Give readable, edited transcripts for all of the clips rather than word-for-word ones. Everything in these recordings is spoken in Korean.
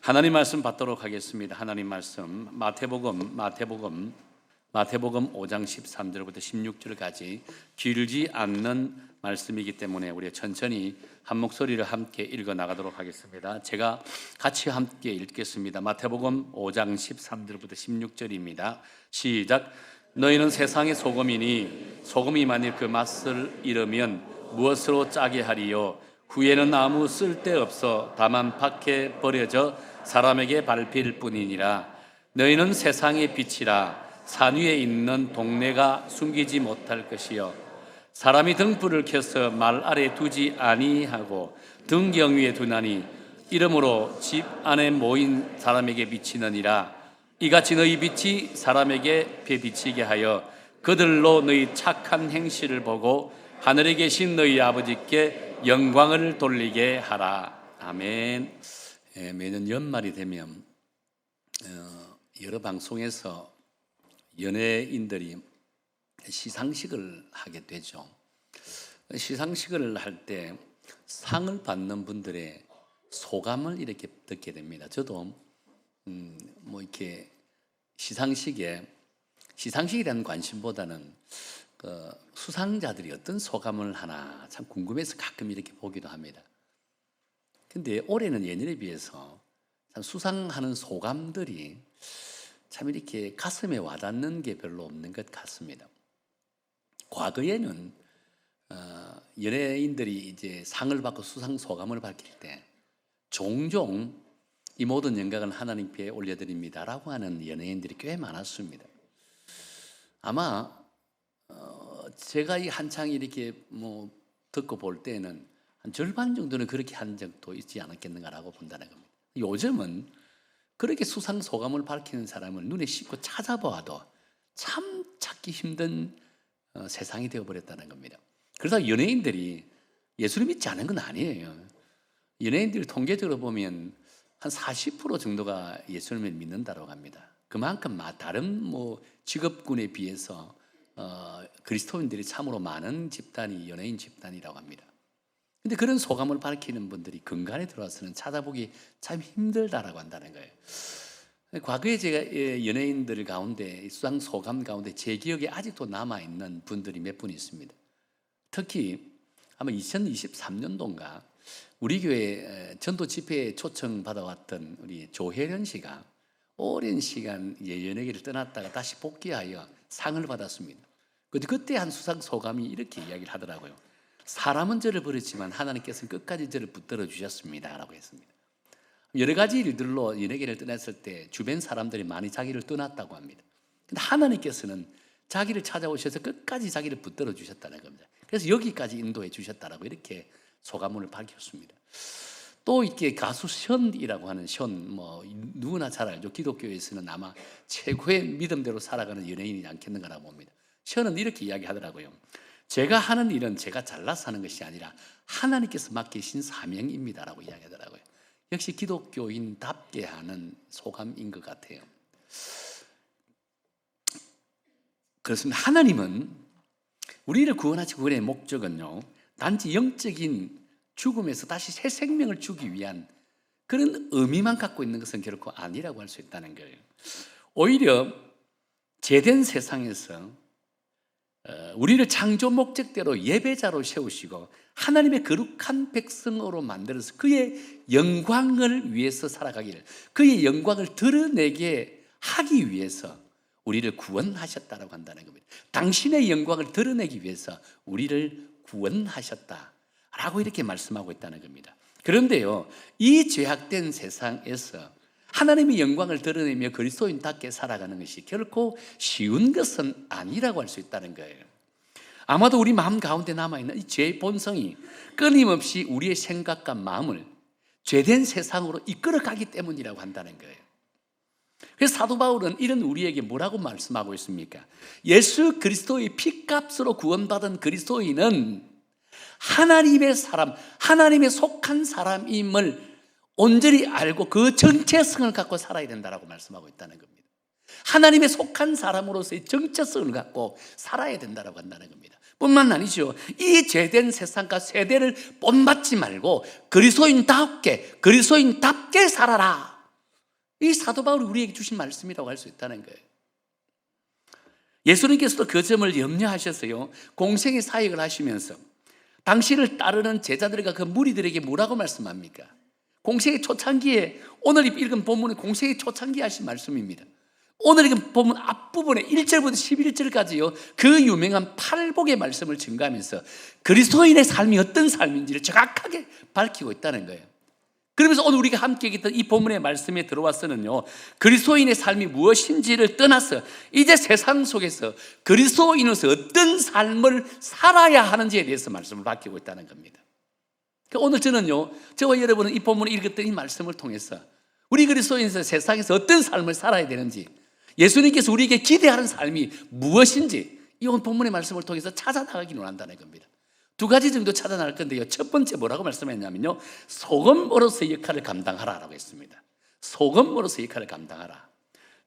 하나님 말씀 받도록 하겠습니다. 하나님 말씀 마태복음 5장 13절부터 16절까지 길지 않는 말씀이기 때문에 우리 천천히 한 목소리를 함께 읽어 나가도록 하겠습니다. 제가 같이 함께 읽겠습니다. 마태복음 5장 13절부터 16절입니다. 시작. 너희는 세상의 소금이니 소금이 만일 그 맛을 잃으면 무엇으로 짜게 하리요? 후에는 아무 쓸데없어 다만 밖에 버려져 사람에게 밟힐 뿐이니라. 너희는 세상의 빛이라. 산 위에 있는 동네가 숨기지 못할 것이요 사람이 등불을 켜서 말 아래 두지 아니하고 등경 위에 두나니 이러므로 집 안에 모인 사람에게 비치느니라. 이같이 너희 빛이 사람에게 비치게 하여 그들로 너희 착한 행실을 보고 하늘에 계신 너희 아버지께 영광을 돌리게 하라. 아멘. 매년 연말이 되면 여러 방송에서 연예인들이 시상식을 하게 되죠. 시상식을 할 때 상을 받는 분들의 소감을 이렇게 듣게 됩니다. 저도 이렇게 시상식에 대한 관심보다는 그 수상자들이 어떤 소감을 하나 참 궁금해서 가끔 이렇게 보기도 합니다. 근데 올해는 예년에 비해서 참 수상하는 소감들이 참 이렇게 가슴에 와닿는 게 별로 없는 것 같습니다. 과거에는 연예인들이 이제 상을 받고 수상 소감을 밝힐 때 종종 이 모든 영광을 하나님께 올려드립니다라고 하는 연예인들이 꽤 많았습니다. 아마 제가 이 한창 이렇게 듣고 볼 때는 한 절반 정도는 그렇게 한 적도 있지 않았겠는가라고 본다는 겁니다. 요즘은 그렇게 수상 소감을 밝히는 사람을 눈에 씻고 찾아보아도 참 찾기 힘든 세상이 되어버렸다는 겁니다. 그래서 연예인들이 예수를 믿지 않은 건 아니에요. 연예인들 통계적으로 보면 한 40% 정도가 예수를 믿는다고 합니다. 그만큼 다른 직업군에 비해서 그리스도인들이 참으로 많은 집단이 연예인 집단이라고 합니다. 근데 그런 소감을 밝히는 분들이 근간에 들어와서는 찾아보기 참 힘들다라고 한다는 거예요. 과거에 제가 연예인들 가운데 수상 소감 가운데 제 기억에 아직도 남아있는 분들이 몇 분 있습니다. 특히 아마 2023년도인가 우리 교회 전도 집회에 초청 받아왔던 우리 조혜련 씨가 오랜 시간 연예계를 떠났다가 다시 복귀하여 상을 받았습니다. 그때 한 수상 소감이 이렇게 이야기를 하더라고요. 사람은 저를 버렸지만 하나님께서는 끝까지 저를 붙들어 주셨습니다 라고 했습니다. 여러 가지 일들로 연예계를 떠났을 때 주변 사람들이 많이 자기를 떠났다고 합니다. 근데 하나님께서는 자기를 찾아오셔서 끝까지 자기를 붙들어 주셨다는 겁니다. 그래서 여기까지 인도해 주셨다라고 이렇게 소감을 밝혔습니다. 또 이렇게 가수 션이라고 하는 누구나 잘 알죠. 기독교에서는 아마 최고의 믿음대로 살아가는 연예인이지 않겠는가라고 봅니다. 션은 이렇게 이야기하더라고요. 제가 하는 일은 제가 잘나서 하는 것이 아니라 하나님께서 맡기신 사명입니다라고 이야기하더라고요. 역시 기독교인답게 하는 소감인 것 같아요. 그렇습니다. 하나님은 우리를 구원하시고 구원의 목적은요, 단지 영적인 죽음에서 다시 새 생명을 주기 위한 그런 의미만 갖고 있는 것은 결코 아니라고 할 수 있다는 거예요. 오히려 죄된 세상에서 우리를 창조 목적대로 예배자로 세우시고 하나님의 거룩한 백성으로 만들어서 그의 영광을 위해서 살아가기를, 그의 영광을 드러내게 하기 위해서 우리를 구원하셨다라고 한다는 겁니다. 당신의 영광을 드러내기 위해서 우리를 구원하셨다라고 이렇게 말씀하고 있다는 겁니다. 그런데요, 이 죄악된 세상에서 하나님의 영광을 드러내며 그리스도인답게 살아가는 것이 결코 쉬운 것은 아니라고 할 수 있다는 거예요. 아마도 우리 마음 가운데 남아있는 이 죄의 본성이 끊임없이 우리의 생각과 마음을 죄된 세상으로 이끌어가기 때문이라고 한다는 거예요. 그래서 사도 바울은 이런 우리에게 뭐라고 말씀하고 있습니까? 예수 그리스도의 피값으로 구원받은 그리스도인은 하나님의 사람, 하나님에 속한 사람임을 온전히 알고 그 정체성을 갖고 살아야 된다고 말씀하고 있다는 겁니다. 하나님에 속한 사람으로서의 정체성을 갖고 살아야 된다고 한다는 겁니다. 뿐만 아니죠. 이 죄된 세상과 세대를 본받지 말고 그리스도인답게 살아라 이 사도 바울이 우리에게 주신 말씀이라고 할 수 있다는 거예요. 예수님께서도 그 점을 염려하셔서요, 공생의 사역을 하시면서 당신을 따르는 제자들과 그 무리들에게 뭐라고 말씀합니까? 공생의 초창기에, 오늘 읽은 본문은 공생의 초창기에 하신 말씀입니다. 오늘 읽은 본문 앞부분에 1절부터 11절까지요, 그 유명한 팔복의 말씀을 증거하면서 그리스도인의 삶이 어떤 삶인지를 정확하게 밝히고 있다는 거예요. 그러면서 오늘 우리가 함께 읽었던 이 본문의 말씀에 들어와서는요, 그리스도인의 삶이 무엇인지를 떠나서 이제 세상 속에서 그리스도인으로서 어떤 삶을 살아야 하는지에 대해서 말씀을 밝히고 있다는 겁니다. 오늘 저는요, 저와 여러분은 이 본문을 읽었던 이 말씀을 통해서 우리 그리스도인에서 세상에서 어떤 삶을 살아야 되는지, 예수님께서 우리에게 기대하는 삶이 무엇인지 이 오늘 본문의 말씀을 통해서 찾아나가기를 원한다는 겁니다. 두 가지 정도 찾아나갈 건데요, 첫 번째 뭐라고 말씀했냐면요, 소금으로서의 역할을 감당하라라고 했습니다. 소금으로서의 역할을 감당하라.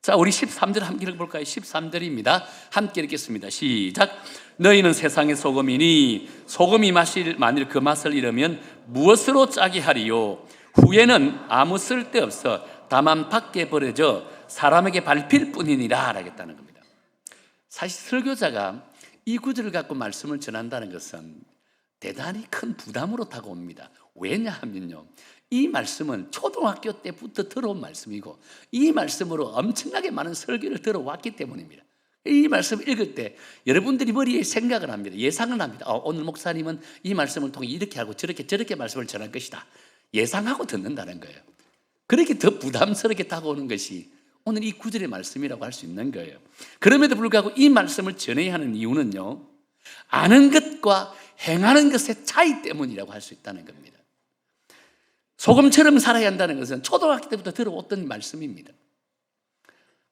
자, 우리 13절 함께 읽어볼까요? 13절입니다. 함께 읽겠습니다. 시작. 너희는 세상의 소금이니 소금이 만일 그 맛을 잃으면 무엇으로 짜게 하리요? 후에는 아무 쓸데없어 다만 밖에 버려져 사람에게 밟힐 뿐이니라 라겠다는 겁니다. 사실 설교자가 이 구절을 갖고 말씀을 전한다는 것은 대단히 큰 부담으로 다가옵니다. 왜냐하면요, 이 말씀은 초등학교 때부터 들어온 말씀이고 이 말씀으로 엄청나게 많은 설교를 들어왔기 때문입니다. 이 말씀을 읽을 때 여러분들이 머리에 생각을 합니다. 예상을 합니다. 오늘 목사님은 이 말씀을 통해 이렇게 하고 저렇게 말씀을 전할 것이다. 예상하고 듣는다는 거예요. 그렇게 더 부담스럽게 다가오는 것이 오늘 이 구절의 말씀이라고 할 수 있는 거예요. 그럼에도 불구하고 이 말씀을 전해야 하는 이유는요, 아는 것과 행하는 것의 차이 때문이라고 할 수 있다는 겁니다. 소금처럼 살아야 한다는 것은 초등학교 때부터 들어왔던 말씀입니다.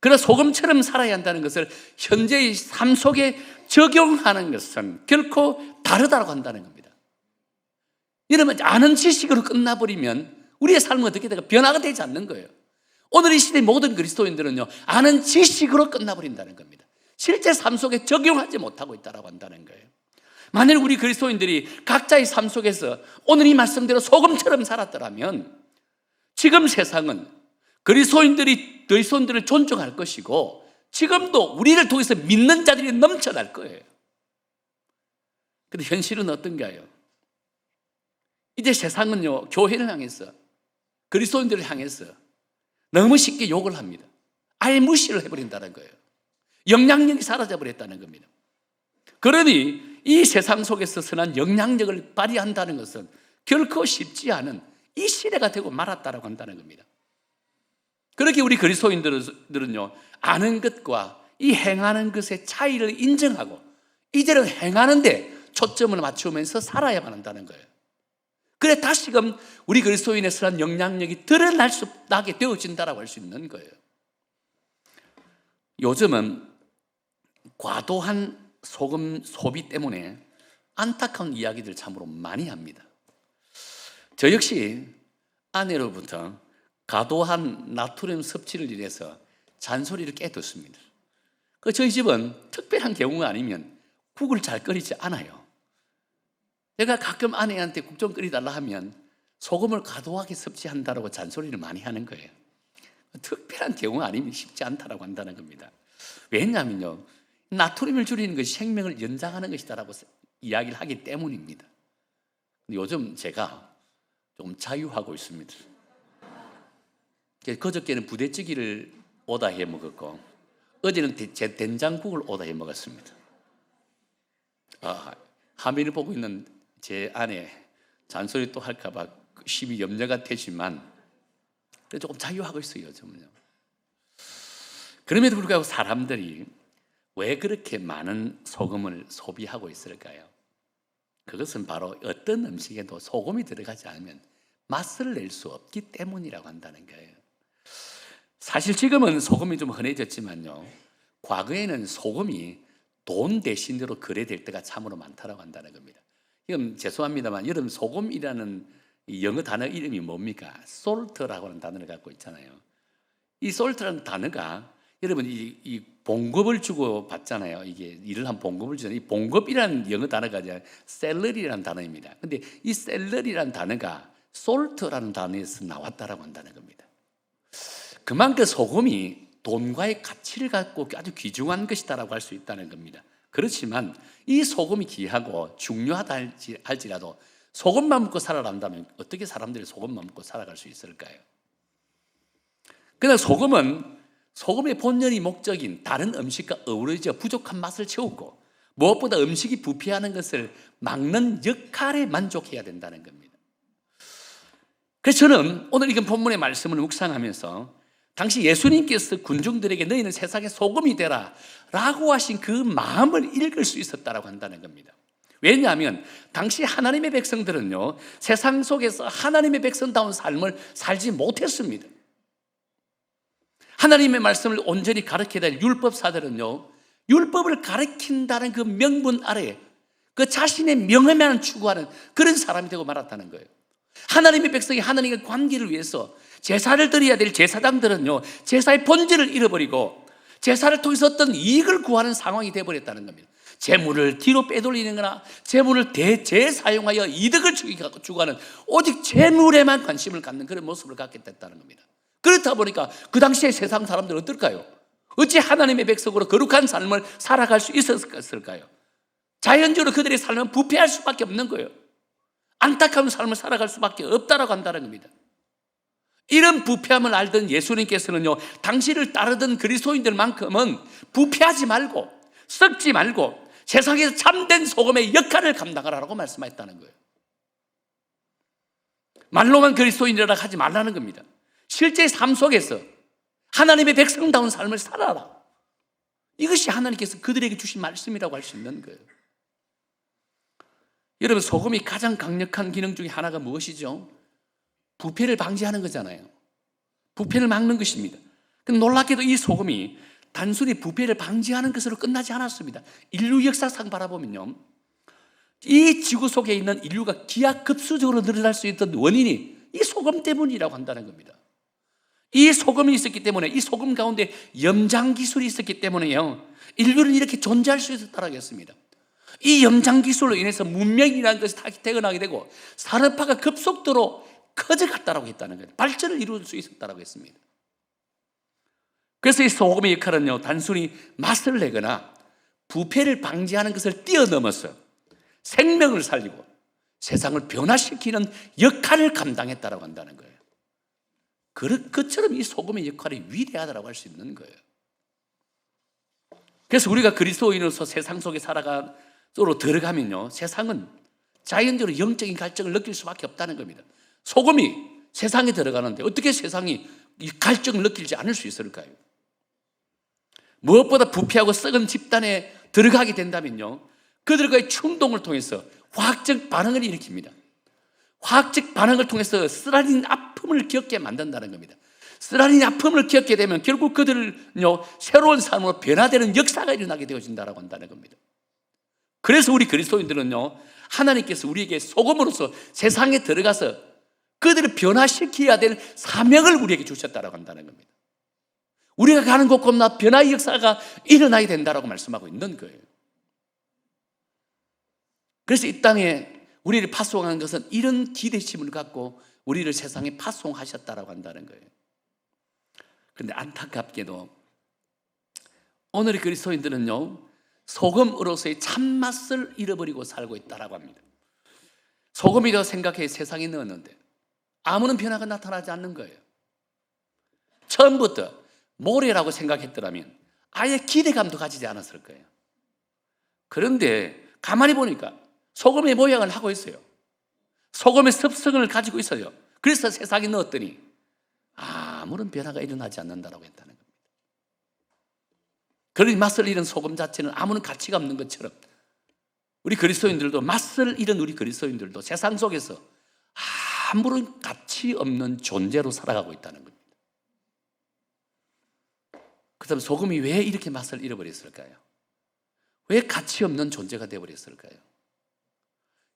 그러나 소금처럼 살아야 한다는 것을 현재의 삶 속에 적용하는 것은 결코 다르다고 한다는 겁니다. 여러분, 아는 지식으로 끝나버리면 우리의 삶은 어떻게 될까? 변화가 되지 않는 거예요. 오늘 이 시대의 모든 그리스도인들은요, 아는 지식으로 끝나버린다는 겁니다. 실제 삶 속에 적용하지 못하고 있다고 한다는 거예요. 만일 우리 그리스도인들이 각자의 삶 속에서 오늘 이 말씀대로 소금처럼 살았더라면 지금 세상은 그리스도인들을 존중할 것이고 지금도 우리를 통해서 믿는 자들이 넘쳐날 거예요. 그런데 현실은 어떤가요? 이제 세상은요, 교회를 향해서, 그리스도인들을 향해서 너무 쉽게 욕을 합니다. 아예 무시를 해버린다는 거예요. 영향력이 사라져버렸다는 겁니다. 그러니 이 세상 속에서 선한 영향력을 발휘한다는 것은 결코 쉽지 않은 이 시대가 되고 말았다라고 한다는 겁니다. 그렇게 우리 그리스도인들은요, 아는 것과 이 행하는 것의 차이를 인정하고 이제는 행하는데 초점을 맞추면서 살아야만 한다는 거예요. 그래 다시금 우리 그리스도인의 선한 영향력이 드러나게 되어진다라고 할 수 있는 거예요. 요즘은 과도한 소금 소비 때문에 안타까운 이야기들 참으로 많이 합니다. 저 역시 아내로부터 과도한 나트륨 섭취를 인해서 잔소리를 꽤 듣습니다. 저희 집은 특별한 경우가 아니면 국을 잘 끓이지 않아요. 제가 가끔 아내한테 국 좀 끓여달라 하면 소금을 과도하게 섭취한다고 잔소리를 많이 하는 거예요. 특별한 경우가 아니면 쉽지 않다고 한다는 겁니다. 왜냐하면요, 나트륨을 줄이는 것이 생명을 연장하는 것이다라고 이야기를 하기 때문입니다. 요즘 제가 좀 자유하고 있습니다. 그저께는 부대찌개를 오다 해 먹었고 어제는 된장국을 오다 해 먹었습니다. 화면을 보고 있는 제 아내 잔소리 또 할까봐 심히 염려가 되지만 조금 자유하고 있어요, 요즘은요. 그럼에도 불구하고 사람들이 왜 그렇게 많은 소금을 소비하고 있을까요? 그것은 바로 어떤 음식에도 소금이 들어가지 않으면 맛을 낼 수 없기 때문이라고 한다는 거예요. 사실 지금은 소금이 좀 흔해졌지만요, 과거에는 소금이 돈 대신으로 거래될 때가 참으로 많다고 한다는 겁니다. 지금 죄송합니다만 여러분, 소금이라는 영어 단어 이름이 뭡니까? salt라고 하는 단어를 갖고 있잖아요. 이 salt라는 단어가 여러분 이 봉급을 주고 받잖아요. 이게 일을 한 봉급을 주잖아요. 이 봉급이라는 영어 단어가 아니라 샐러리라는 단어입니다. 근데 이 샐러리라는 단어가 salt라는 단어에서 나왔다라고 한다는 겁니다. 그만큼 소금이 돈과의 가치를 갖고 아주 귀중한 것이다라고 할 수 있다는 겁니다. 그렇지만 이 소금이 귀하고 중요하다 할지라도 소금만 먹고 살아간다면 어떻게 사람들이 소금만 먹고 살아갈 수 있을까요? 그냥 소금의 본연의 목적인 다른 음식과 어우러져 부족한 맛을 채우고 무엇보다 음식이 부패하는 것을 막는 역할에 만족해야 된다는 겁니다. 그래서 저는 오늘 이 본문의 말씀을 묵상하면서 당시 예수님께서 군중들에게 너희는 세상의 소금이 되라 라고 하신 그 마음을 읽을 수 있었다고 한다는 겁니다. 왜냐하면 당시 하나님의 백성들은요, 세상 속에서 하나님의 백성다운 삶을 살지 못했습니다. 하나님의 말씀을 온전히 가르쳐야 될 율법사들은요, 율법을 가르친다는 그 명분 아래 그 자신의 명예만 추구하는 그런 사람이 되고 말았다는 거예요. 하나님의 백성이 하나님의 관계를 위해서 제사를 드려야 될 제사장들은요, 제사의 본질을 잃어버리고 제사를 통해서 어떤 이익을 구하는 상황이 되어버렸다는 겁니다. 재물을 뒤로 빼돌리는 거나 재물을 재사용하여 이득을 추구하는 오직 재물에만 관심을 갖는 그런 모습을 갖게 됐다는 겁니다. 그렇다 보니까 그 당시에 세상 사람들은 어떨까요? 어찌 하나님의 백성으로 거룩한 삶을 살아갈 수 있었을까요? 자연적으로 그들의 삶은 부패할 수밖에 없는 거예요. 안타까운 삶을 살아갈 수밖에 없다라고 한다는 겁니다. 이런 부패함을 알던 예수님께서는요, 당신을 따르던 그리스도인들만큼은 부패하지 말고 썩지 말고 세상에서 참된 소금의 역할을 감당하라고 말씀하셨다는 거예요. 말로만 그리스도인이라 하지 말라는 겁니다. 실제 삶 속에서 하나님의 백성다운 삶을 살아라. 이것이 하나님께서 그들에게 주신 말씀이라고 할 수 있는 거예요. 여러분, 소금이 가장 강력한 기능 중에 하나가 무엇이죠? 부패를 방지하는 거잖아요. 부패를 막는 것입니다. 놀랍게도 이 소금이 단순히 부패를 방지하는 것으로 끝나지 않았습니다. 인류 역사상 바라보면요, 이 지구 속에 있는 인류가 기하급수적으로 늘어날 수 있던 원인이 이 소금 때문이라고 한다는 겁니다. 이 소금이 있었기 때문에, 이 소금 가운데 염장 기술이 있었기 때문에요, 인류는 이렇게 존재할 수 있었다고 했습니다. 이 염장 기술로 인해서 문명이라는 것이 태어나게 되고 산업화가 급속도로 커져갔다고 했다는 거예요. 발전을 이룰 수 있었다고 했습니다. 그래서 이 소금의 역할은요, 단순히 맛을 내거나 부패를 방지하는 것을 뛰어넘어서 생명을 살리고 세상을 변화시키는 역할을 감당했다고 한다는 거예요. 그처럼 이 소금의 역할이 위대하다고 할 수 있는 거예요. 그래서 우리가 그리스도인으로서 세상 속에 살아가로 들어가면요, 세상은 자연적으로 영적인 갈증을 느낄 수밖에 없다는 겁니다. 소금이 세상에 들어가는데 어떻게 세상이 이 갈증을 느끼지 않을 수 있을까요? 무엇보다 부패하고 썩은 집단에 들어가게 된다면요, 그들과의 충동을 통해서 화학적 반응을 일으킵니다. 화학적 반응을 통해서 쓰라린 아픔을 겪게 만든다는 겁니다. 쓰라린 아픔을 겪게 되면 결국 그들은요, 새로운 삶으로 변화되는 역사가 일어나게 되어진다고 한다는 겁니다. 그래서 우리 그리스도인들은요, 하나님께서 우리에게 소금으로서 세상에 들어가서 그들을 변화시켜야 될 사명을 우리에게 주셨다고 한다는 겁니다. 우리가 가는 곳곳마다 변화의 역사가 일어나야 된다고 말씀하고 있는 거예요. 그래서 이 땅에 우리를 파송하는 것은 이런 기대심을 갖고 우리를 세상에 파송하셨다고 한다는 거예요. 그런데 안타깝게도 오늘의 그리스도인들은요, 소금으로서의 참맛을 잃어버리고 살고 있다고 합니다. 소금이라고 생각해 세상에 넣었는데 아무런 변화가 나타나지 않는 거예요. 처음부터 모래라고 생각했더라면 아예 기대감도 가지지 않았을 거예요. 그런데 가만히 보니까 소금의 모양을 하고 있어요. 소금의 습성을 가지고 있어요. 그래서 세상에 넣었더니 아무런 변화가 일어나지 않는다고 했다는 겁니다. 그러니 맛을 잃은 소금 자체는 아무런 가치가 없는 것처럼 우리 그리스도인들도, 맛을 잃은 우리 그리스도인들도 세상 속에서 아무런 가치 없는 존재로 살아가고 있다는 겁니다. 그렇다면 소금이 왜 이렇게 맛을 잃어버렸을까요? 왜 가치 없는 존재가 되어버렸을까요?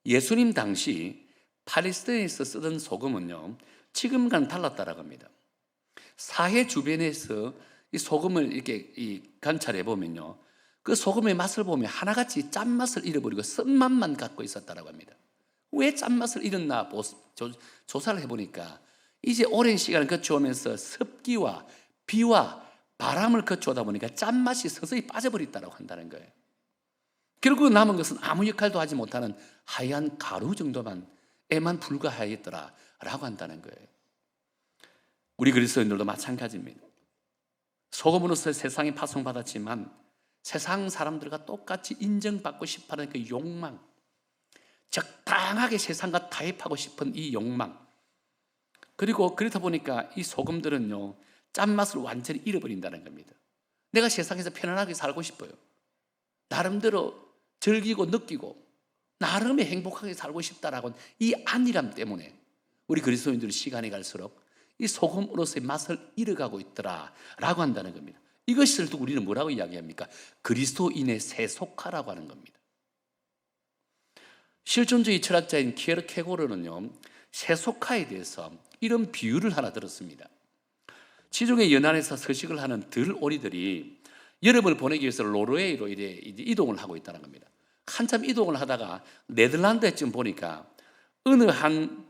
예수님 당시 팔레스타인에서 쓰던 소금은요, 지금과는 달랐다고 합니다. 사해 주변에서 이 소금을 이렇게 관찰해 보면요, 그 소금의 맛을 보면 하나같이 짠맛을 잃어버리고 쓴맛만 갖고 있었다고 합니다. 왜 짠맛을 잃었나 조사를 해보니까 이제 오랜 시간을 거쳐오면서 습기와 비와 바람을 거쳐오다 보니까 짠맛이 서서히 빠져버렸다고 한다는 거예요. 결국 남은 것은 아무 역할도 하지 못하는 하얀 가루 정도만에만 불과하였더라라고 한다는 거예요. 우리 그리스도인들도 마찬가지입니다. 소금으로서 세상에 파송받았지만 세상 사람들과 똑같이 인정받고 싶어하는 그 욕망, 적당하게 세상과 타협하고 싶은 이 욕망, 그리고 그렇다 보니까 이 소금들은요 짠맛을 완전히 잃어버린다는 겁니다. 내가 세상에서 편안하게 살고 싶어요. 나름대로 즐기고 느끼고 나름의 행복하게 살고 싶다라고 이 안일함 때문에 우리 그리스도인들은 시간이 갈수록 이 소금으로서의 맛을 잃어가고 있더라라고 한다는 겁니다. 이것을 두고 우리는 뭐라고 이야기합니까? 그리스도인의 세속화라고 하는 겁니다. 실존주의 철학자인 키에르케고르는요 세속화에 대해서 이런 비유를 하나 들었습니다. 지중해 연안에서 서식을 하는 들오리들이 여름을 보내기 위해서 노르웨이로 이제 이동을 하고 있다는 겁니다. 한참 이동을 하다가 네덜란드에쯤 보니까 어느 한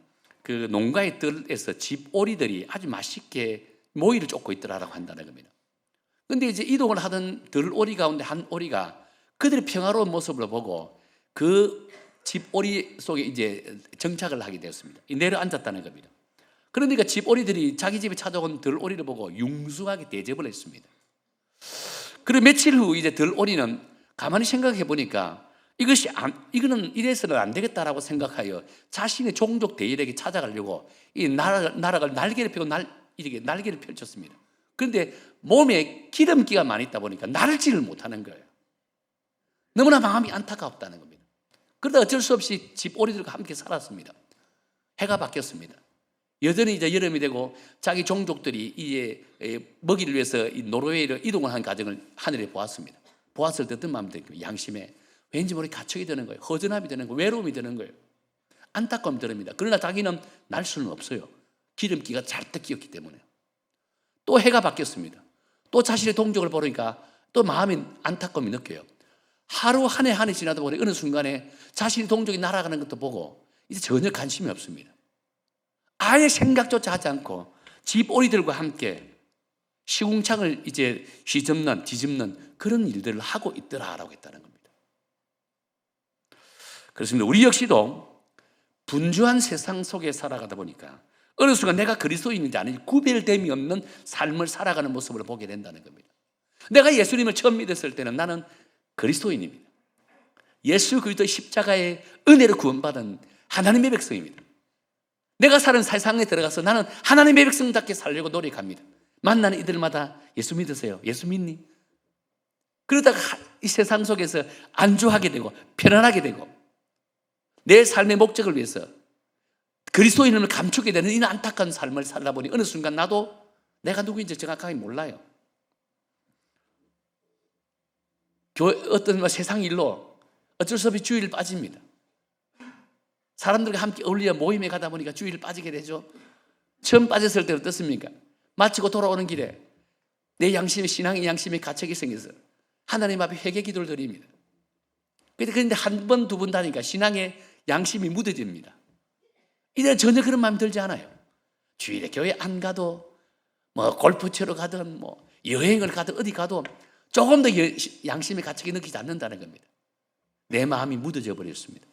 그 농가의 뜰에서 집오리들이 아주 맛있게 모이를 쫓고 있더라라고 한다는 겁니다. 근데 이제 이동을 하던 들오리 가운데 한 오리가 그들의 평화로운 모습을 보고 그 집오리 속에 이제 정착을 하게 되었습니다. 내려앉았다는 겁니다. 그러니까 집오리들이 자기 집에 찾아온 들오리를 보고 융숭하게 대접을 했습니다. 그리고 며칠 후 이제 들오리는 가만히 생각해 보니까 이거는 이래서는 안 되겠다라고 생각하여 자신의 종족 대일에게 찾아가려고 이 나락을 날개를 펴고 이렇게 날개를 펼쳤습니다. 그런데 몸에 기름기가 많이 있다 보니까 날지를 못하는 거예요. 너무나 마음이 안타깝다는 겁니다. 그러다 어쩔 수 없이 집오리들과 함께 살았습니다. 해가 바뀌었습니다. 여전히 이제 여름이 되고 자기 종족들이 이제 먹이를 위해서 이 노르웨이로 이동을 한 과정을 하늘에 보았습니다. 보았을 때 어떤 마음이 들까요? 양심에 왠지 모르게 가축이 되는 거예요. 허전함이 되는 거예요. 외로움이 되는 거예요. 안타까움이 듭니다. 그러나 자기는 날 수는 없어요. 기름기가 잘딱 끼었기 때문에. 또 해가 바뀌었습니다. 또 자신의 동족을 보니까 또 마음이 안타까움이 느껴요. 하루 한 해 지나다 보니 어느 순간에 자신의 동족이 날아가는 것도 보고 이제 전혀 관심이 없습니다. 아예 생각조차 하지 않고 집오리들과 함께 시궁창을 이제 뒤집는 그런 일들을 하고 있더라라고 했다는 겁니다. 그렇습니다. 우리 역시도 분주한 세상 속에 살아가다 보니까 어느 순간 내가 그리스도인인지 아닌지 구별됨이 없는 삶을 살아가는 모습을 보게 된다는 겁니다. 내가 예수님을 처음 믿었을 때는 나는 그리스도인입니다. 예수 그리스도의 십자가의 은혜로 구원받은 하나님의 백성입니다. 내가 사는 세상에 들어가서 나는 하나님의 백성답게 살려고 노력합니다. 만나는 이들마다 예수 믿으세요? 예수 믿니? 그러다가 이 세상 속에서 안주하게 되고 편안하게 되고 내 삶의 목적을 위해서 그리스도인을 감추게 되는 이 안타까운 삶을 살다 보니 어느 순간 나도 내가 누구인지 정확하게 몰라요. 어떤 세상 일로 어쩔 수 없이 주의를 빠집니다. 사람들과 함께 어울려 모임에 가다 보니까 주의를 빠지게 되죠. 처음 빠졌을 때 어떻습니까? 마치고 돌아오는 길에 내 양심의 신앙의 양심의 가책이 생겨서 하나님 앞에 회개 기도를 드립니다. 그런데 한 번, 두 번 다니까 신앙의 양심이 무뎌집니다. 이제 전혀 그런 마음이 들지 않아요. 주일에 교회 안 가도 뭐 골프 치러 가든 뭐 여행을 가든 어디 가도 조금 더 양심의 가책이 느끼지 않는다는 겁니다. 내 마음이 무뎌져 버렸습니다.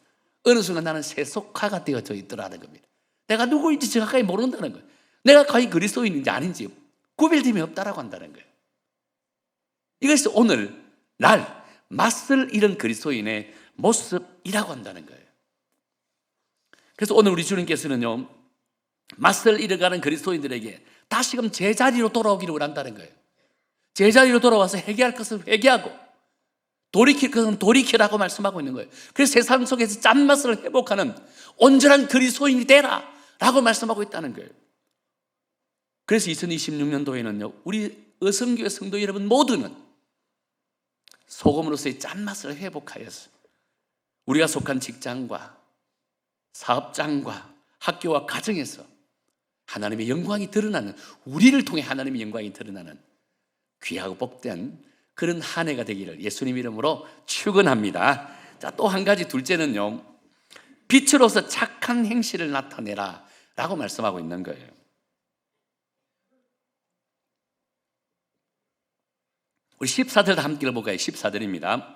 어느 순간 나는 세속화가 되어져 있더라는 겁니다. 내가 누구인지 정확하게 모른다는 거예요. 내가 과연 그리스도인인지 아닌지 구별됨이 없다라고 한다는 거예요. 이것이 오늘 날 맛을 잃은 그리스도인의 모습이라고 한다는 거예요. 그래서 오늘 우리 주님께서는요 맛을 잃어가는 그리스도인들에게 다시금 제자리로 돌아오기를 원한다는 거예요. 제자리로 돌아와서 회개할 것을 회개하고 돌이킬 것은 돌이키라고 말씀하고 있는 거예요. 그래서 세상 속에서 짠맛을 회복하는 온전한 그리스도인이 되라 라고 말씀하고 있다는 거예요. 그래서 2026년도에는요 우리 어성교회 성도 여러분 모두는 소금으로서의 짠맛을 회복하여서 우리가 속한 직장과 사업장과 학교와 가정에서 하나님의 영광이 드러나는, 우리를 통해 하나님의 영광이 드러나는 귀하고 복된 그런 한 해가 되기를 예수님 이름으로 축원합니다. 자, 또 한 가지 둘째는요 빛으로서 착한 행실을 나타내라 라고 말씀하고 있는 거예요. 우리 14절 함께 읽어볼까요? 14절입니다.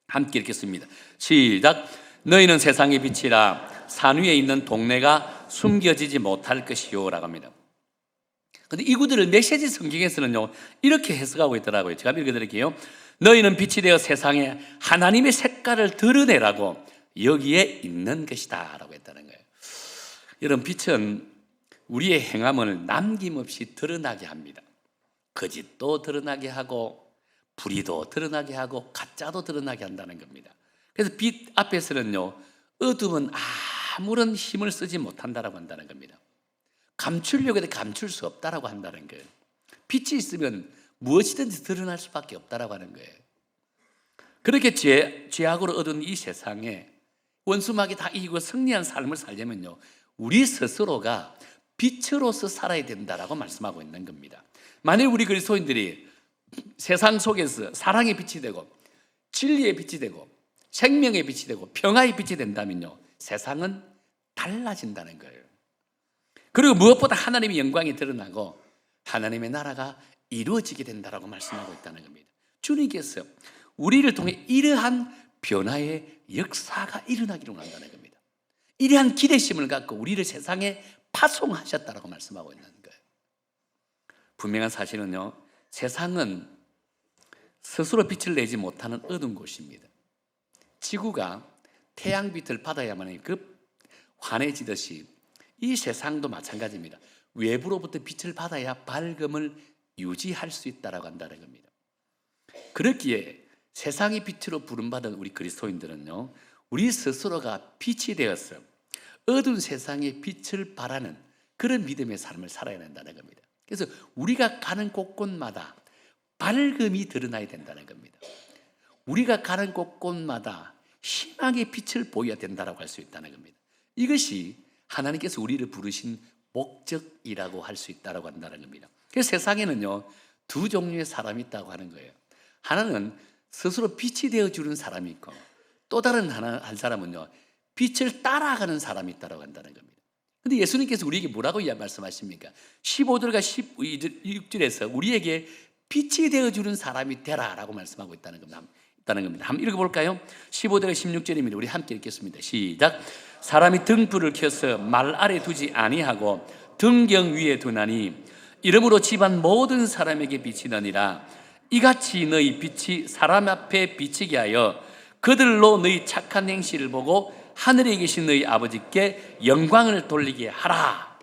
함께 읽겠습니다. 시작. 너희는 세상의 빛이라 산 위에 있는 동네가 숨겨지지 못할 것이요 라고 합니다. 근데 이 구절을 메시지 성경에서는요 이렇게 해석하고 있더라고요. 제가 읽어드릴게요. 너희는 빛이 되어 세상에 하나님의 색깔을 드러내라고 여기에 있는 것이다 라고 했다는 거예요. 여러분, 빛은 우리의 행함을 남김없이 드러나게 합니다. 거짓도 드러나게 하고 불의도 드러나게 하고 가짜도 드러나게 한다는 겁니다. 그래서 빛 앞에서는요 어둠은 아무런 힘을 쓰지 못한다라고 한다는 겁니다. 감추려고 해도 감출 수 없다라고 한다는 거예요. 빛이 있으면 무엇이든지 드러날 수밖에 없다라고 하는 거예요. 그렇게 죄악으로 얻은 이 세상에 원수마귀 다 이기고 승리한 삶을 살려면요 우리 스스로가 빛으로서 살아야 된다라고 말씀하고 있는 겁니다. 만약 우리 그리스도인들이 세상 속에서 사랑의 빛이 되고 진리의 빛이 되고 생명의 빛이 되고 평화의 빛이 된다면요 세상은 달라진다는 거예요. 그리고 무엇보다 하나님의 영광이 드러나고 하나님의 나라가 이루어지게 된다라고 말씀하고 있다는 겁니다. 주님께서 우리를 통해 이러한 변화의 역사가 일어나기를 원한다는 겁니다. 이러한 기대심을 갖고 우리를 세상에 파송하셨다라고 말씀하고 있는 거예요. 분명한 사실은요 세상은 스스로 빛을 내지 못하는 어두운 곳입니다. 지구가 태양빛을 받아야만 환해지듯이 이 세상도 마찬가지입니다. 외부로부터 빛을 받아야 밝음을 유지할 수 있다고 한다는 겁니다. 그렇기에 세상의 빛으로 부름받은 우리 그리스도인들은요 우리 스스로가 빛이 되어서 어두운 세상에 빛을 발하는 그런 믿음의 삶을 살아야 한다는 겁니다. 그래서 우리가 가는 곳곳마다 밝음이 드러나야 된다는 겁니다. 우리가 가는 곳곳마다 희망의 빛을 보여야 된다고 할 수 있다는 겁니다. 이것이 하나님께서 우리를 부르신 목적이라고 할 수 있다고 한다는 겁니다. 그래서 세상에는요 두 종류의 사람이 있다고 하는 거예요. 하나는 스스로 빛이 되어주는 사람이 있고 또 다른 한 사람은요 빛을 따라가는 사람이 있다고 한다는 겁니다. 근데 예수님께서 우리에게 뭐라고 말씀하십니까? 15절과 16절에서 우리에게 빛이 되어주는 사람이 되라라고 말씀하고 있다는 겁니다. 한번 읽어볼까요? 15절과 16절입니다. 우리 함께 읽겠습니다. 시작. 사람이 등불을 켜서 말 아래 두지 아니하고 등경 위에 두나니 이러므로 집안 모든 사람에게 비치느니라. 이같이 너희 빛이 사람 앞에 비치게 하여 그들로 너희 착한 행실을 보고 하늘에 계신 너희 아버지께 영광을 돌리게 하라.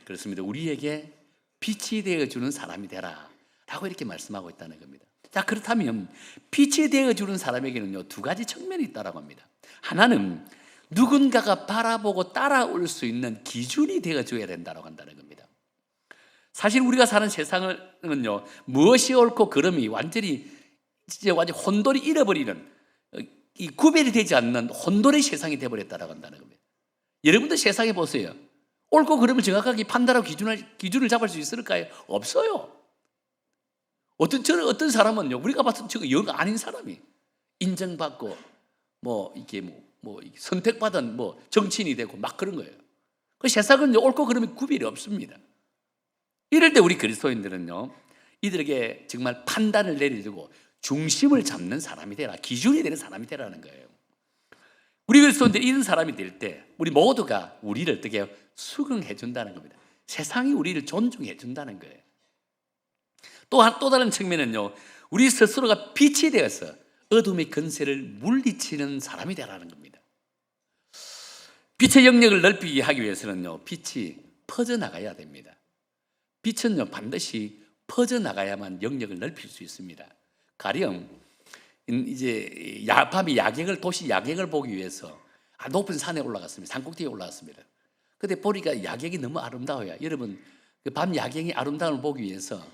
그렇습니다. 우리에게 빛이 되어주는 사람이 되라 라고 이렇게 말씀하고 있다는 겁니다. 자, 그렇다면 빛이 되어주는 사람에게는요 두 가지 측면이 있다고 합니다. 하나는 누군가가 바라보고 따라올 수 있는 기준이 되어줘야 된다고 한다는 겁니다. 사실 우리가 사는 세상은요 무엇이 옳고 그름이 완전히 혼돈이 잃어버리는 이 구별이 되지 않는 혼돈의 세상이 되어버렸다고 한다는 겁니다. 여러분도 세상에 보세요. 옳고 그름을 정확하게 판단하고 기준을 잡을 수 있을까요? 없어요. 어떤 사람은요 우리가 봤을 때 저거 영 아닌 사람이 인정받고 선택받은 정치인이 되고 막 그런 거예요. 그 세상은 옳고 그름의 구별이 없습니다. 이럴 때 우리 그리스도인들은요 이들에게 정말 판단을 내려주고 중심을 잡는 사람이 되라, 기준이 되는 사람이 되라는 거예요. 우리 그리스도인들이 이런 사람이 될 때 우리 모두가 우리를 어떻게 수긍해 준다는 겁니다. 세상이 우리를 존중해 준다는 거예요. 또 다른 측면은요 우리 스스로가 빛이 되어서 어둠의 건세를 물리치는 사람이 되라는 겁니다. 빛의 영역을 넓히게 하기 위해서는요 빛이 퍼져나가야 됩니다. 빛은요 반드시 퍼져나가야만 영역을 넓힐 수 있습니다. 가령 이제 밤에 도시 야경을 보기 위해서 높은 산에 올라갔습니다. 산꼭대기에 올라갔습니다. 근데 보니까 야경이 너무 아름다워요. 여러분 밤 야경이 아름다움을 보기 위해서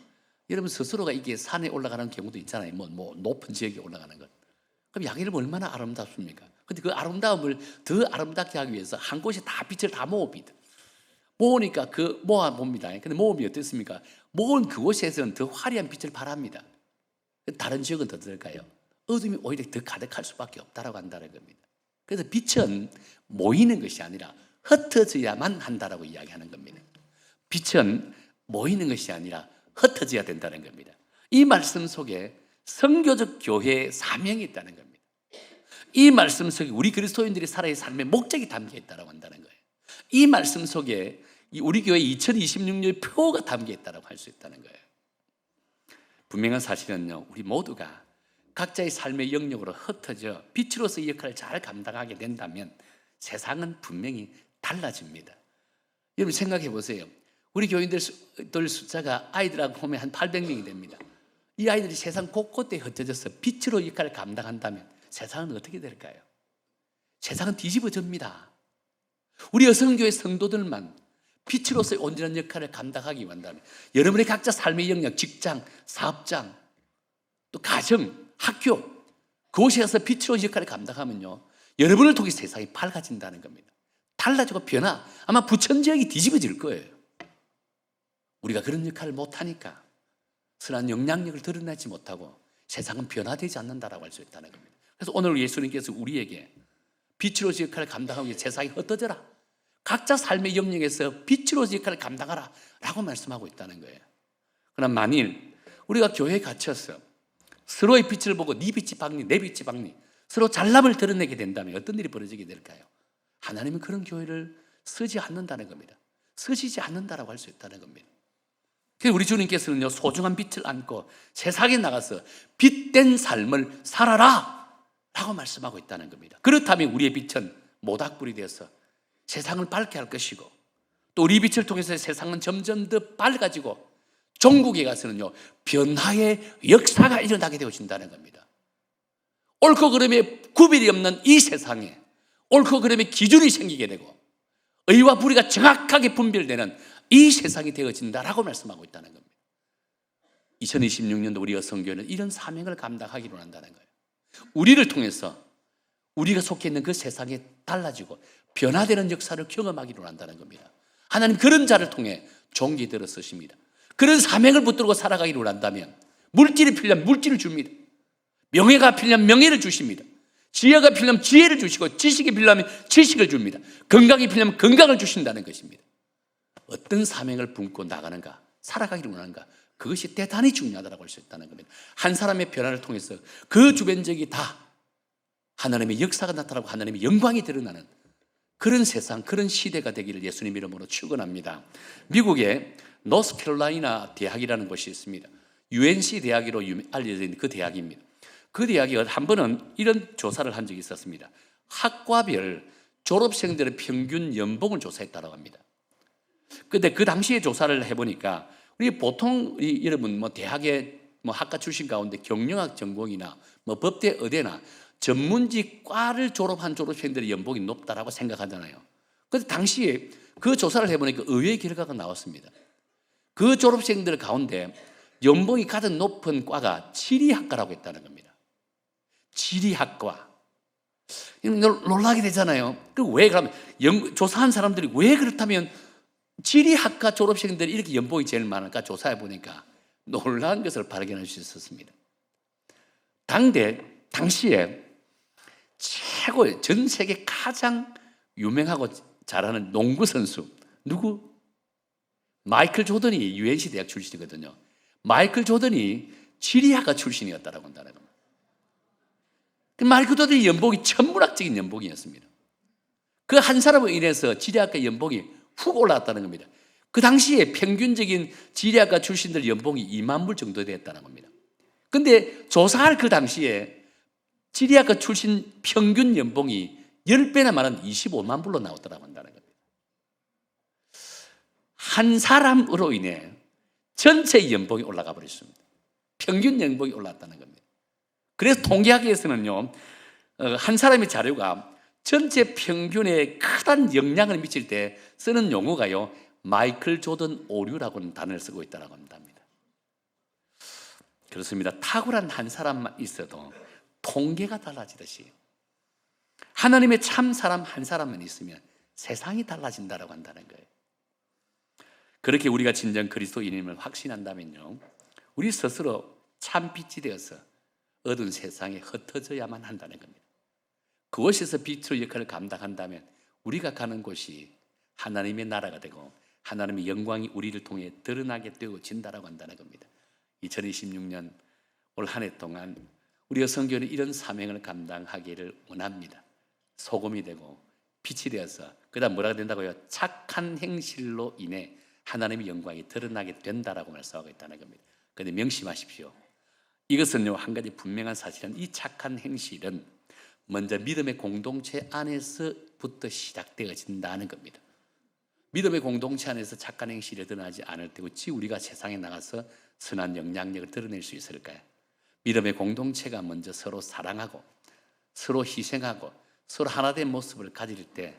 여러분 스스로가 이게 산에 올라가는 경우도 있잖아요. 높은 지역에 올라가는 것. 그럼 야경이 얼마나 아름답습니까? 근데 그 아름다움을 더 아름답게 하기 위해서 한 곳에 다 빛을 다 모읍니다. 모으니까 모아봅니다. 근데 모음이 어떻습니까? 모은 그곳에서는 더 화려한 빛을 발합니다. 다른 지역은 더 들까요? 어둠이 오히려 더 가득할 수밖에 없다라고 한다는 겁니다. 그래서 빛은 모이는 것이 아니라 흩어져야만 한다라고 이야기하는 겁니다. 빛은 모이는 것이 아니라 흩어져야 된다는 겁니다. 이 말씀 속에 선교적 교회의 사명이 있다는 겁니다. 이 말씀 속에 우리 그리스도인들이 살아야 삶의 목적이 담겨 있다고 한다는 거예요. 이 말씀 속에 우리 교회 2026년의 표가 담겨 있다고 할 수 있다는 거예요. 분명한 사실은요, 우리 모두가 각자의 삶의 영역으로 흩어져 빛으로서의 역할을 잘 감당하게 된다면 세상은 분명히 달라집니다. 여러분 생각해 보세요. 우리 교인들 숫자가 아이들하고 보면 한 800명이 됩니다. 이 아이들이 세상 곳곳에 흩어져서 빛으로 역할을 감당한다면 세상은 어떻게 될까요? 세상은 뒤집어집니다. 우리 여성교회 성도들만 빛으로서의 온전한 역할을 감당하기 원한다면 여러분의 각자 삶의 영역, 직장, 사업장, 또 가정, 학교, 그곳에서 빛으로 역할을 감당하면요, 여러분을 통해 세상이 밝아진다는 겁니다. 달라지고 변화, 아마 부천지역이 뒤집어질 거예요. 우리가 그런 역할을 못하니까 선한 영향력을 드러내지 못하고 세상은 변화되지 않는다라고 할 수 있다는 겁니다. 그래서 오늘 예수님께서 우리에게 빛으로서 역할을 감당하기 위해 세상이 흩어져라, 각자 삶의 영역에서 빛으로서 역할을 감당하라 라고 말씀하고 있다는 거예요. 그러나 만일 우리가 교회에 갇혀서 서로의 빛을 보고 네 빛이 밝니 내 빛이 밝니 서로 잘남을 드러내게 된다면 어떤 일이 벌어지게 될까요? 하나님은 그런 교회를 쓰지 않는다는 겁니다. 쓰시지 않는다라고 할 수 있다는 겁니다. 그래서 우리 주님께서는요, 소중한 빛을 안고 세상에 나가서 빛된 삶을 살아라 라고 말씀하고 있다는 겁니다. 그렇다면 우리의 빛은 모닥불이 되어서 세상을 밝게 할 것이고, 또 우리 빛을 통해서 세상은 점점 더 밝아지고 종국에 가서는요, 변화의 역사가 일어나게 되어진다는 겁니다. 옳고 그름의 구별이 없는 이 세상에 옳고 그름의 기준이 생기게 되고 의와 불의가 정확하게 분별되는 이 세상이 되어진다라고 말씀하고 있다는 겁니다. 2026년도 우리 여성교회는 이런 사명을 감당하기로 한다는 거예요. 우리를 통해서 우리가 속해 있는 그 세상이 달라지고 변화되는 역사를 경험하기로 한다는 겁니다. 하나님 그런 자를 통해 종기 들어 쓰십니다. 그런 사명을 붙들고 살아가기로 한다면 물질이 필요하면 물질을 줍니다. 명예가 필요하면 명예를 주십니다. 지혜가 필요하면 지혜를 주시고 지식이 필요하면 지식을 줍니다. 건강이 필요하면 건강을 주신다는 것입니다. 어떤 사명을 품고 나가는가, 살아가기를 원하는가, 그것이 대단히 중요하다고 할 수 있다는 겁니다. 한 사람의 변화를 통해서 그 주변 지역이 다 하나님의 역사가 나타나고 하나님의 영광이 드러나는 그런 세상, 그런 시대가 되기를 예수님 이름으로 축원합니다. 미국의 노스캐롤라이나 대학이라는 곳이 있습니다. UNC 대학으로 알려져 있는 그 대학입니다. 그 대학이 한 번은 이런 조사를 한 적이 있었습니다. 학과별 졸업생들의 평균 연봉을 조사했다고 합니다. 그런데 그 당시에 조사를 해보니까 우리 보통 여러분 대학의 학과 출신 가운데 경영학 전공이나 법대, 의대나 전문직 과를 졸업한 졸업생들의 연봉이 높다라고 생각하잖아요. 그런데 당시에 그 조사를 해보니까 의외의 결과가 나왔습니다. 그 졸업생들 가운데 연봉이 가장 높은 과가 지리학과라고 했다는 겁니다. 지리학과. 놀라게 되잖아요. 왜 그러면 조사한 사람들이 왜 그렇다면 지리학과 졸업생들이 이렇게 연봉이 제일 많을까 조사해 보니까 놀라운 것을 발견할 수 있었습니다. 당시에 최고 전 세계 가장 유명하고 잘하는 농구 선수 누구? 마이클 조던이 UNC 대학 출신이거든요. 마이클 조던이 지리학과 출신이었다라고 한다는 겁니다. 마이클 조던의 연봉이 천문학적인 연봉이었습니다. 그 한 사람으로 인해서 지리학과 연봉이 훅 올라왔다는 겁니다. 그 당시에 평균적인 지리학과 출신들 연봉이 2만 불 정도 됐다는 겁니다. 그런데 조사할 그 당시에 지리학과 출신 평균 연봉이 10배나 많은 25만 불로 나왔다고 한다는 겁니다. 한 사람으로 인해 전체 연봉이 올라가 버렸습니다. 평균 연봉이 올랐다는 겁니다. 그래서 통계학에서는요, 한 사람의 자료가 전체 평균에 크단 영향을 미칠 때 쓰는 용어가요, 마이클 조던 오류라고는 단어를 쓰고 있다고 합니다. 그렇습니다. 탁월한 한 사람만 있어도 통계가 달라지듯이 하나님의 참 사람 한 사람만 있으면 세상이 달라진다고 한다는 거예요. 그렇게 우리가 진정 그리스도인임을 확신한다면요, 우리 스스로 참 빛이 되어서 어두운 세상에 흩어져야만 한다는 겁니다. 그곳에서 빛의 역할을 감당한다면 우리가 가는 곳이 하나님의 나라가 되고 하나님의 영광이 우리를 통해 드러나게 되어진다고 한다는 겁니다. 2026년 올 한 해 동안 우리 여성교회는 이런 사명을 감당하기를 원합니다. 소금이 되고 빛이 되어서 그다음 뭐라고 된다고요? 착한 행실로 인해 하나님의 영광이 드러나게 된다라고 말씀하고 있다는 겁니다. 그런데 명심하십시오. 이것은요, 한 가지 분명한 사실은 이 착한 행실은 먼저 믿음의 공동체 안에서부터 시작되어진다는 겁니다. 믿음의 공동체 안에서 착한 행실이 드러나지 않을 때 어찌 우리가 세상에 나가서 선한 영향력을 드러낼 수 있을까요? 믿음의 공동체가 먼저 서로 사랑하고 서로 희생하고 서로 하나된 모습을 가질 때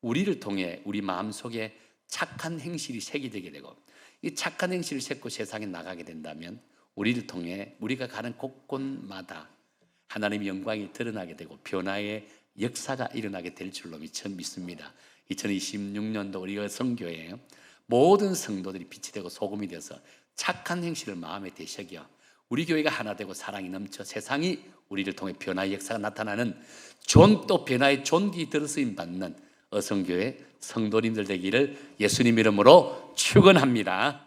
우리를 통해 우리 마음속에 착한 행실이 새겨지게 되고 이 착한 행실을 싣고 세상에 나가게 된다면 우리를 통해 우리가 가는 곳곳마다 하나님의 영광이 드러나게 되고 변화의 역사가 일어나게 될 줄로 믿습니다. 2026년도 우리 여성교회에 모든 성도들이 빛이 되고 소금이 되어서 착한 행실을 마음에 되새겨 우리 교회가 하나 되고 사랑이 넘쳐 세상이 우리를 통해 변화의 역사가 나타나는 또 변화의 존귀 들어쓰임 받는 어성교회 성도님들 되기를 예수님 이름으로 축원합니다.